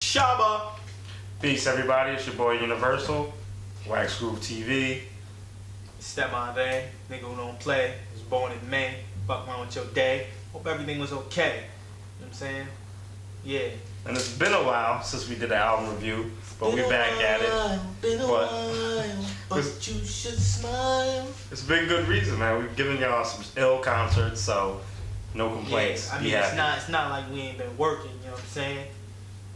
Shaba. Peace, everybody. It's your boy Universal, WaxGrooveTV. Step my day, nigga who don't play, was born in May, fuck around with your day. Hope everything was okay. You know what I'm saying? Yeah. And it's been a while since we did an album review, but we're back at it. Been a while, but you should smile. It's been good reason, man. We've given y'all some ill concerts, so no complaints. Yeah, I mean, it's not like we ain't been working, you know what I'm saying?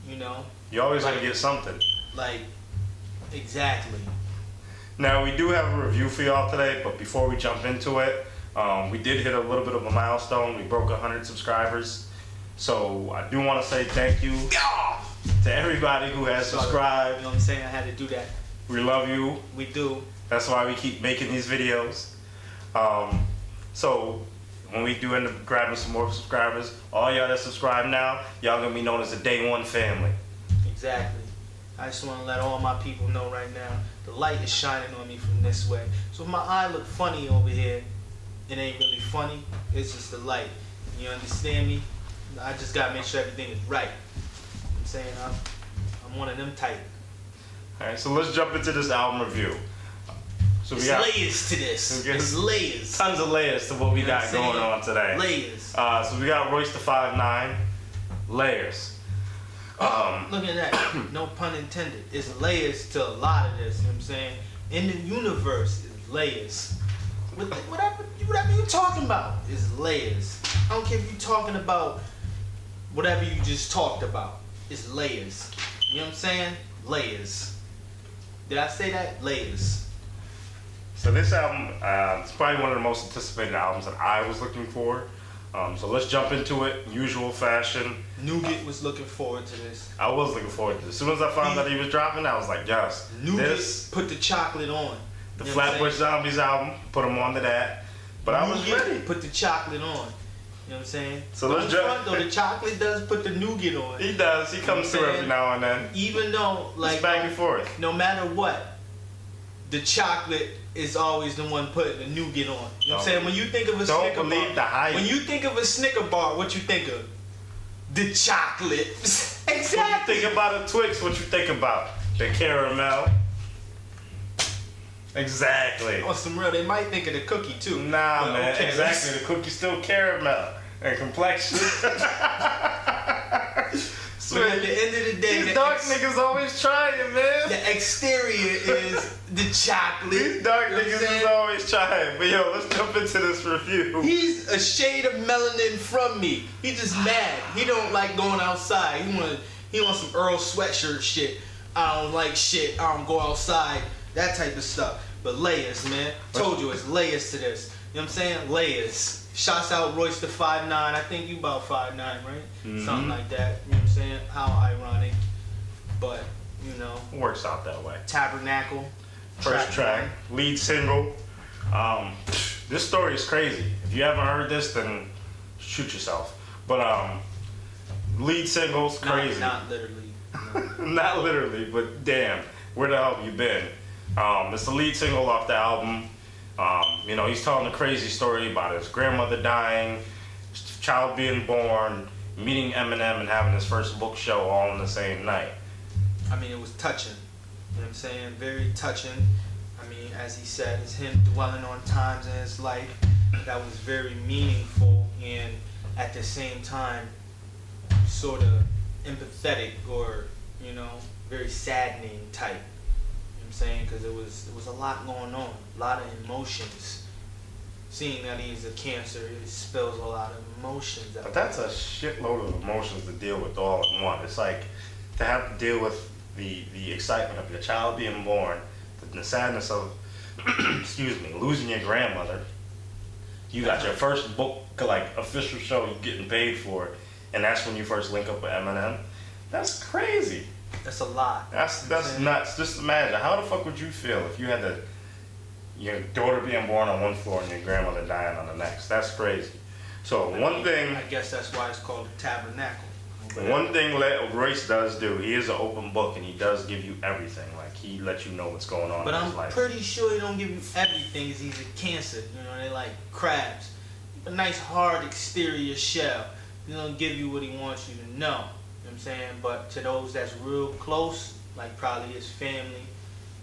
You know? You always gonna get something. Like, exactly. Now, we do have a review for y'all today, but before we jump into it, we did hit a little bit of a milestone. We broke 100 subscribers. So I do want to say thank you to everybody who has subscribed. You know what I'm saying? I had to do that. We love you. We do. That's why we keep making these videos. So when we do end up grabbing some more subscribers, all y'all that subscribe now, y'all gonna be known as the Day One family. Exactly. I just want to let all my people know right now, the light is shining on me from this way. So if my eye look funny over here, it ain't really funny. It's just the light. You understand me? I just gotta make sure everything is right. You know what I'm saying? I'm one of them type. Alright, so let's jump into this album review. So There's layers to this. There's layers. Tons of layers to what we got going on today. Layers. So we got Royce the 5'9", Layers. Look at that. No pun intended. It's layers to a lot of this. You know what I'm saying? In the universe, it's layers. Whatever you talking about is layers. I don't care if you're talking about whatever you just talked about. It's layers. You know what I'm saying? Layers. Did I say that? Layers. So this album, it's probably one of the most anticipated albums that I was looking for. So let's jump into it, usual fashion. Nougat was looking forward to this. I was looking forward to this. As soon as I found out he was dropping, I was like, yes. Nougat put the chocolate on. The Flatbush Zombies album, put him onto that. But I was ready. Put the chocolate on. You know what I'm saying? So let's jump. Though the chocolate does put the nougat on. He does. He comes through every now and then. Even though, like, it's back and forth. No matter what, the chocolate is always the one putting the nougat on. You know what I'm saying? When you think of a Snicker bar, believe the hype. When you think of a Snicker bar, what you think of? The chocolate. Exactly. When you think about a Twix, what you think about? The caramel. Exactly. On some real, they might think of the cookie too. Nah, but man, okay, exactly. The cookie's still caramel and complexion. So at the end of the day, these dark niggas always trying, man. The exterior is the chocolate. These dark niggas is always trying. But yo, let's jump into this review. He's a shade of melanin from me. He's just mad. He don't like going outside. He wants some Earl Sweatshirt shit. I don't like shit. I don't go outside. That type of stuff. But layers, man. Told you it's layers to this. You know what I'm saying? Layers. Shouts out Royce the 5'9". I think you about 5'9", right? Mm-hmm. Something like that. You know what I'm saying? How ironic. But, you know. It works out that way. Tabernacle. First track. Lead single. This story is crazy. If you haven't heard this, then shoot yourself. But lead single's crazy. Not literally. No. Not literally, but damn. Where the hell have you been? It's the lead single off the album. You know, he's telling a crazy story about his grandmother dying, his child being born, meeting Eminem and having his first book show all on the same night. I mean, it was touching. You know what I'm saying? Very touching. I mean, as he said, it's him dwelling on times in his life that was very meaningful and at the same time sort of empathetic or, you know, very saddening type. You know what I'm saying? Because there was a lot going on, a lot of emotions. Seeing that he's a cancer, it spills a lot of emotions out. But that's a shitload of emotions to deal with all in one. It's like to have to deal with the excitement of your child being born, the sadness of excuse me, losing your grandmother. You got your first book, like official show you're getting paid for, and that's when you first link up with Eminem. That's crazy. That's a lot. That's nuts. Just imagine, how the fuck would you feel if you had your daughter being born on one floor and your grandmother dying on the next? That's crazy. So one thing, I guess that's why it's called the Tabernacle. One thing Royce does do, he is an open book and he does give you everything. Like he lets you know what's going on in his life. But I'm pretty sure he don't give you everything because he's a cancer. You know, they like crabs. A nice hard exterior shell. He don't give you what he wants you to know. You know what I'm saying? But to those that's real close, like probably his family,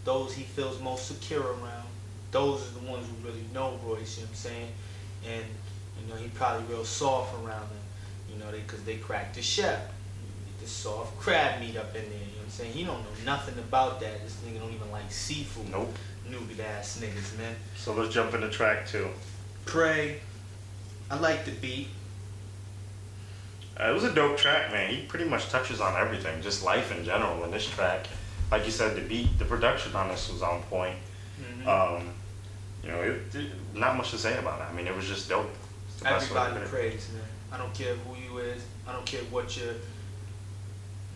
those he feels most secure around, those are the ones who really know Royce, you know what I'm saying? And, you know, he probably real soft around them, you know, because they cracked the shell. The soft crab meat up in there, you know what I'm saying? He don't know nothing about that. This nigga don't even like seafood. Nope. Newbie ass niggas, man. So let's jump into track 2. Pray. I like the beat. It was a dope track, man. He pretty much touches on everything, just life in general in this track. Like you said, the beat, the production on this was on point. Mm-hmm. You know, not much to say about it. I mean, it was just dope. Everybody prays, man. I don't care who you is. I don't care what your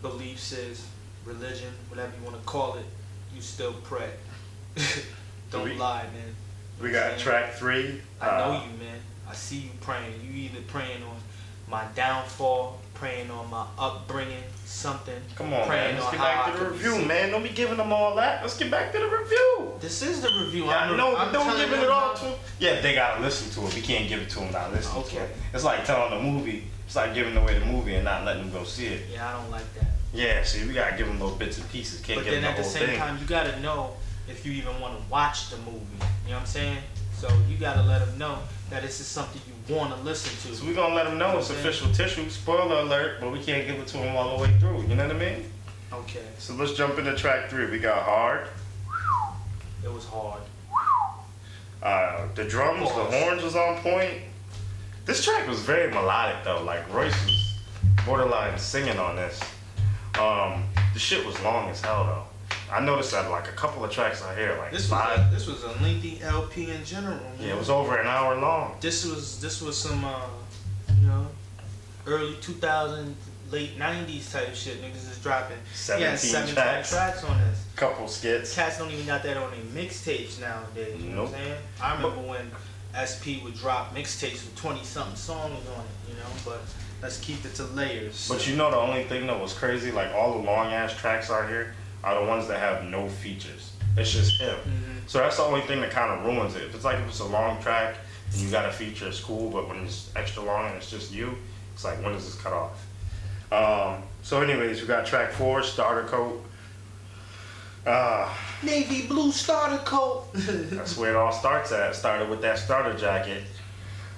beliefs is, religion, whatever you want to call it. You still pray. Don't lie, man. We got track 3. I know you, man. I see you praying. You either praying on my downfall, praying on my upbringing, something. Come on, praying man. Let's on get how back to I the could be review, seen. man. Don't be giving them all that. Let's get back to the review. This is the review. Yeah, no, I'm don't telling give it them all how- to them. Yeah, they gotta listen to it. We can't give it to them not listening to Okay. it. It's like telling a movie. It's like giving away the movie and not letting them go see it. Yeah, I don't like that. Yeah, see, we gotta give them little bits and pieces. Can't But give then them at the the whole same thing. time, you gotta know if you even want to watch the movie. You know what I'm saying? So you gotta let them know that this is something you want to listen to. So we're gonna let them know it's official tissue. Spoiler alert, but we can't give it to them all the way through. You know what I mean? Okay. So let's jump into track 3. We got Hard. It was hard. The drums, the horns was on point. This track was very melodic though. Like Royce was borderline singing on this. The shit was long as hell though. I noticed that like a couple of tracks out here, like This 5. was a lengthy LP in general. Man. Yeah, it was over an hour long. This was some you know, early 2000s, late 90s type shit. Niggas is dropping. 17 tracks on this. Couple skits. Cats don't even got that on their mixtapes nowadays. You know what I'm saying? I remember when SP would drop mixtapes with 20-something songs on it, you know, but let's keep it to layers. But you know the only thing that was crazy, like all the long ass tracks out here are the ones that have no features. It's just him. Mm-hmm. So that's the only thing that kind of ruins it. If it's a long track and you got a feature, it's cool, but when it's extra long and it's just you, it's like, when does this cut off? So anyways, we got track 4, Starter Coat. Navy blue starter coat. That's where it all starts at. It started with that starter jacket.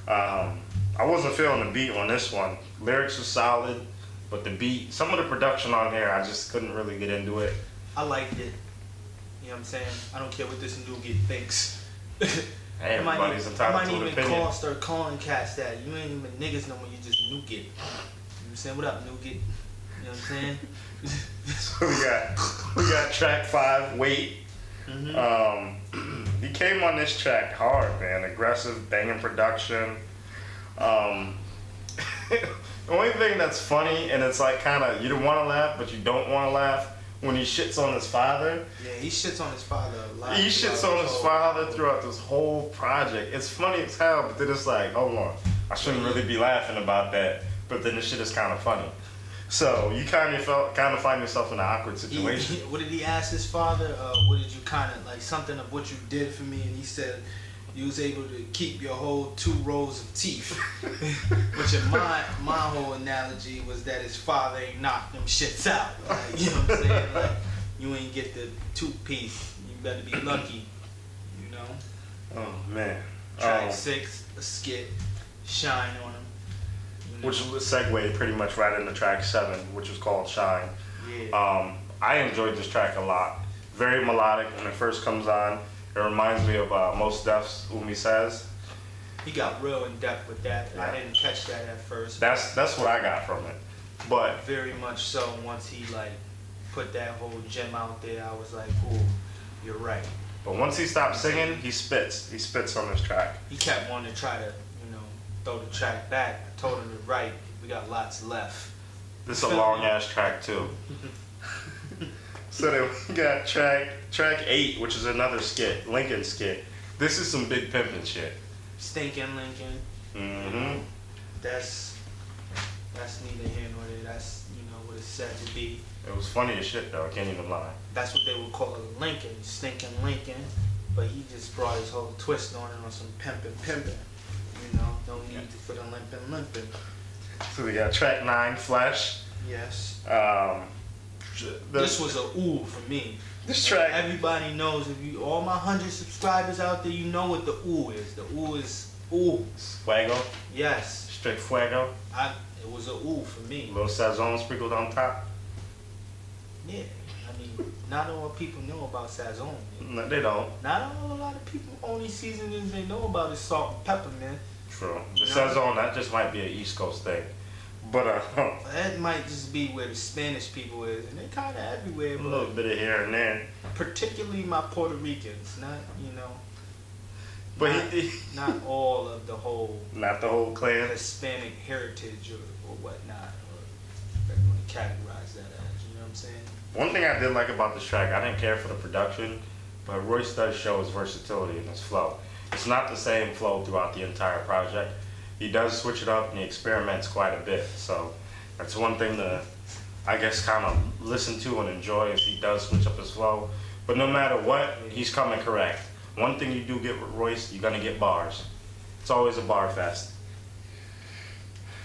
I wasn't feeling the beat on this one. Lyrics was solid, but the beat, some of the production on here, I just couldn't really get into it. I liked it. You know what I'm saying? I don't care what this nigga thinks. Hey, everybody's entitled to an I might opinion. even start calling cats that. You ain't even niggas no more, you just nuke it. You know what I'm saying? What up, nuke it? You know what I'm saying? So we got track 5, Wait. He came on this track hard, man. Aggressive, banging production. The only thing that's funny, and it's like kind of, you don't want to laugh, but you don't want to laugh, when he shits on his father. Yeah, he shits on his father a lot. He shits on his father throughout this whole project. It's funny as hell, but then it's like, hold on, I shouldn't really be laughing about that, but then the shit is kind of funny. So you kind of find yourself in an awkward situation. What did he ask his father? What did you kind of like something of what you did for me? And he said you was able to keep your whole 2 rows of teeth. Which in my whole analogy was that his father ain't knocked them shits out. Like, you know what I'm saying? Like you ain't get the toothpiece. You better be lucky. You know. Oh man. Track 6, a skit, Shine on him. You know? Which segued pretty much right into track 7, which was called Shine. Yeah. I enjoyed this track a lot. Very melodic when it first comes on. It reminds me of Mos Def's Umi Says. He got real in depth with that. Yeah. I didn't catch that at first. That's what I got from it. But Very much so. Once he like put that whole gem out there, I was like, "Ooh, you're right." once he stopped singing, he spits. He spits on this track. He kept wanting to try to, throw the track back. I told him to write. We got lots left. This is a long ass track too. So then we got track 8, which is another skit, Lincoln skit. This is some big pimpin' shit. Stinking Lincoln. Mm-hmm. That's neither here nor there. That's what it's said to be. It was funny as shit though. I can't even lie. That's what they would call a Lincoln, Stinking Lincoln. But he just brought his whole twist on it on some pimpin'. No need for the limpin'. So we got track 9, Flesh. Yes. This This was a ooh for me. This track. Everybody knows, if you, all my 100 subscribers out there, you know what the ooh is. The ooh is ooh. Fuego. Yes. Straight fuego. It was a ooh for me. A little sazon sprinkled on top. Yeah. I mean, not all people know about sazon. No, they don't. Not a lot of people only seasonings they know about is salt and pepper, man. True. The sazon, that just might be an East Coast thing. But that might just be where the Spanish people is, and they're kind of everywhere. A little bit of here and there. Particularly my Puerto Ricans, not But not all of the whole. Not the whole clan. Hispanic heritage or whatnot, or whatever you want to categorize that as. You know what I'm saying? One thing I did like about this track, I didn't care for the production, but Royce does show his versatility in his flow. It's not the same flow throughout the entire project. He does switch it up and he experiments quite a bit. So that's one thing to, I guess, kind of listen to and enjoy is he does switch up his flow. But no matter what, he's coming correct. One thing you do get with Royce, you're gonna get bars. It's always a bar fest.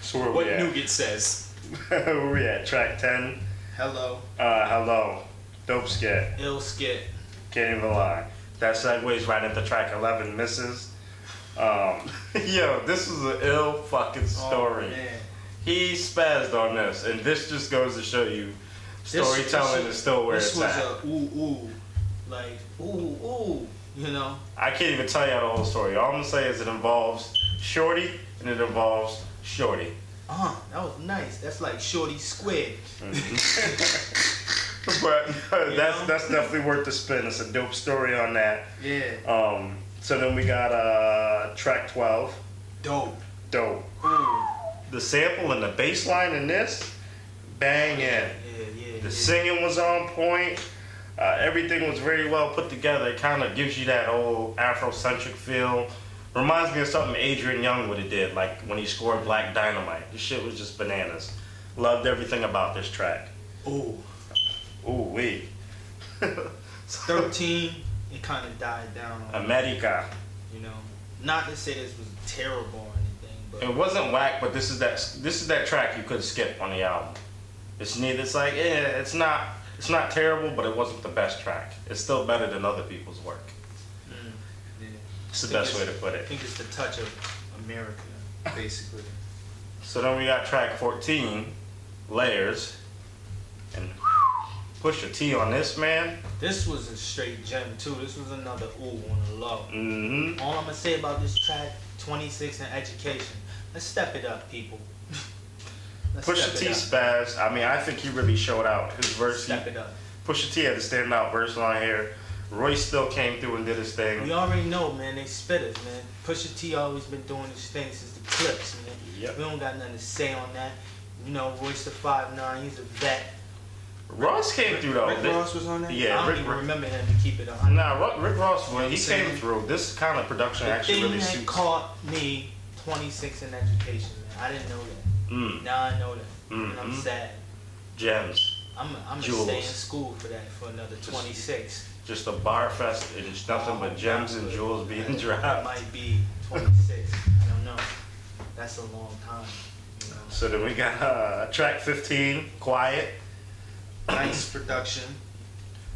So where What we at? Nougat says. Where we at? Track 10. Hello. Hello. Dope skit. Ill skit. Can't even lie. That segues right into track 11, Misses. Yo, this is an ill fucking story. Oh, man. He spazzed on this, and this just goes to show you storytelling is still where it's at. This was a ooh, like ooh, you know. I can't even tell you the whole story. All I'm gonna say is it involves Shorty and it involves Shorty. That was nice. That's like Shorty Squid. But that's definitely worth the spin. It's a dope story on that. Yeah. So then we got track 12. Dope. Dope. Ooh. The sample and the bass line in this, bang in. Yeah. The singing was on point. Everything was very well put together. It kind of gives you that old Afrocentric feel. Reminds me of something Adrian Young would have did, like when he scored Black Dynamite. This shit was just bananas. Loved everything about this track. Ooh. Ooh wee. 13. It kind of died down. America. You know, not to say this was terrible or anything, but It wasn't whack, but this is that track you could skip on the album. It's like it's not terrible, but it wasn't the best track. It's still better than other people's work. yeah. It's the best way to put I it. think it's the touch of America, basically. So then we got track 14, Layers, and Pusha T on this, man. This was a straight gem too. This was another ooh on the low. Mm-hmm. All I'm gonna say about this track, 26 in education. Let's step it up, people. Let's Pusha step T it up. spazzed. I mean, I think he really showed out. His verse, Step it up. Pusha T had a standout verse on here. Royce still came through and did his thing. We already know, man. They spitters, man. Pusha T always been doing his thing since the clips, man. Yep. We don't got nothing to say on that. You know, Royce the 5'9", he's a vet. Ross came through though. Rick Ross was on that? Yeah, I don't even remember him to keep it on. Nah, Rick Ross, when he You know what I'm came through, this kind of production The actually thing really that suits. caught me, 26 in education, man. I didn't know that. Now I know that. And I'm sad. Gems. I'm gonna Jewels. stay in school for that for another 26. Just a bar fest, and it's nothing but gems and jewels being That dropped. might be 26. I don't know. That's a long time. You know. So then we got track 15, Quiet. Nice production.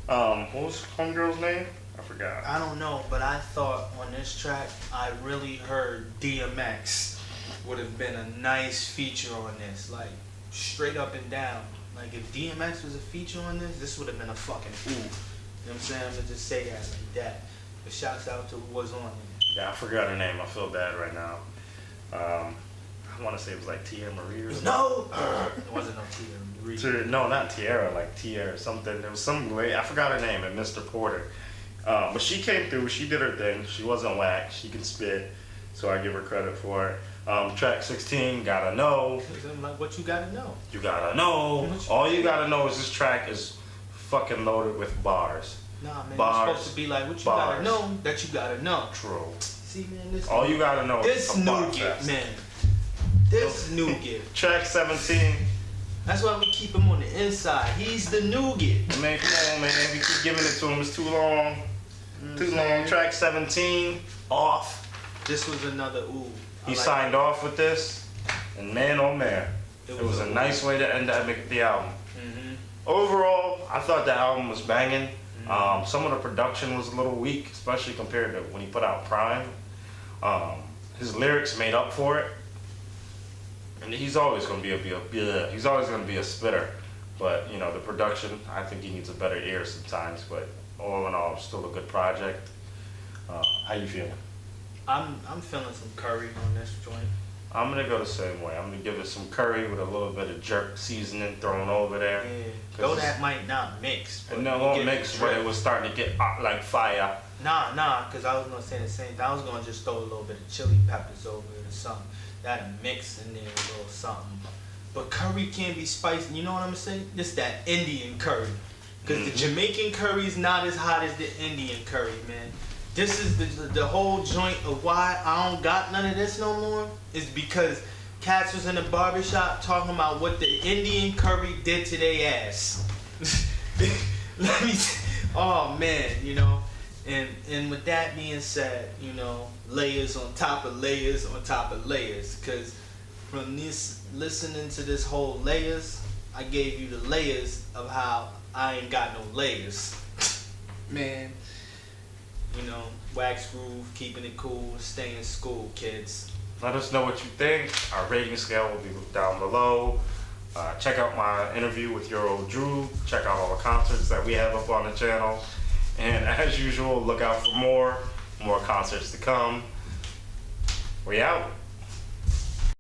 What was homegirl's name? I forgot. I don't know, but I thought on this track, I really heard DMX would have been a nice feature on this, like straight up and down. Like if DMX was a feature on this would have been a fucking ooh. You know what I'm saying? I'm gonna just say that like that. But shouts out to who was on it. Yeah, I forgot her name. I feel bad right now. I want to say it was like Tia Marie or something. No! It wasn't no Tia Marie. No, not Tiara, like Tia or something. There was some way, I forgot her name, and Mr. Porter. But she came through, she did her thing. She wasn't whack, she can spit, so I give her credit for it. Track 16, Gotta Know. Like what you gotta know. You gotta know. All you gotta know is this track is fucking loaded with bars. Nah, man, Bars. you're supposed to be like, what you Bars. gotta know that you gotta know. True. See, man, this All you gotta know is this a bar nougat, fest. man. This nougat. Track 17. That's why we keep him on the inside. He's the nougat. Man, come on, man. We keep giving it to him. It's too long. Too long. Track 17, Off. This was another ooh. He signed off with this, and man, oh man. It was a nice way to end the album. Mm-hmm. Overall, I thought the album was banging. Some of the production was a little weak, especially compared to when he put out Prime. His lyrics made up for it, and he's always going to be a spitter. But you know, the production, I think he needs a better ear sometimes. But all in all, still a good project. How you feeling? I'm feeling some curry on this joint. I'm gonna go the same way. I'm gonna give it some curry with a little bit of jerk seasoning thrown over there. Yeah. Though that might not mix. And no, it won't mix, but it was starting to get hot like fire. Nah, because I was gonna say the same thing. I was gonna just throw a little bit of chili peppers over it or something. That'll mix in there a little something. But curry can be spicy. You know what I'm saying? This that Indian curry. Because the Jamaican curry is not as hot as the Indian curry, man. This is the whole joint of why I don't got none of this no more. Is because cats was in the barbershop talking about what the Indian curry did to their ass. Let me. Oh man, you know. And with that being said, you know, layers on top of layers on top of layers. Because from this, listening to this whole layers, I gave you the layers of how I ain't got no layers. Man, you know, Wax Groove, keeping it cool, stay in school, kids. Let us know what you think. Our rating scale will be down below. Check out my interview with your old Drew. Check out all the concerts that we have up on the channel. And as usual, look out for more concerts to come. We out.